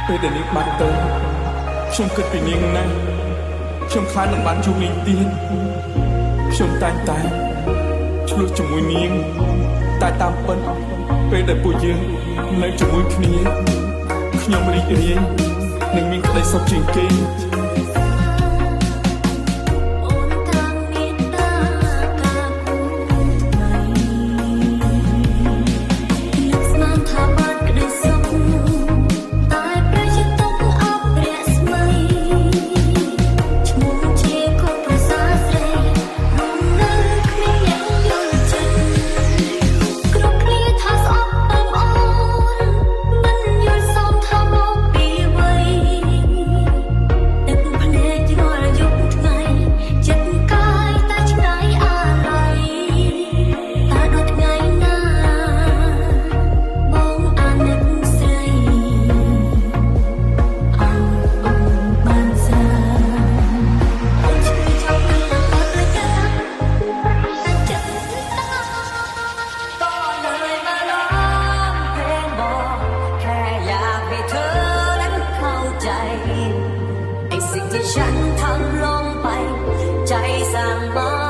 ពេលដែលនាងបាត់ទៅខ្ញុំគិតពីនាងណាស់ខ្ញុំខ្លាចនឹងបានជួបនាងទៀតខ្ញុំតែងតែឆ្លោះជាមួយនាងតែតាមពិតពេលដែលពួកយើងនៅជាមួយគ្នាខ្ញុំរីករាយនឹងមានក្តីសុខជាងគេไอ้สิ่งที่ฉันทำลงไปใจสั่งมา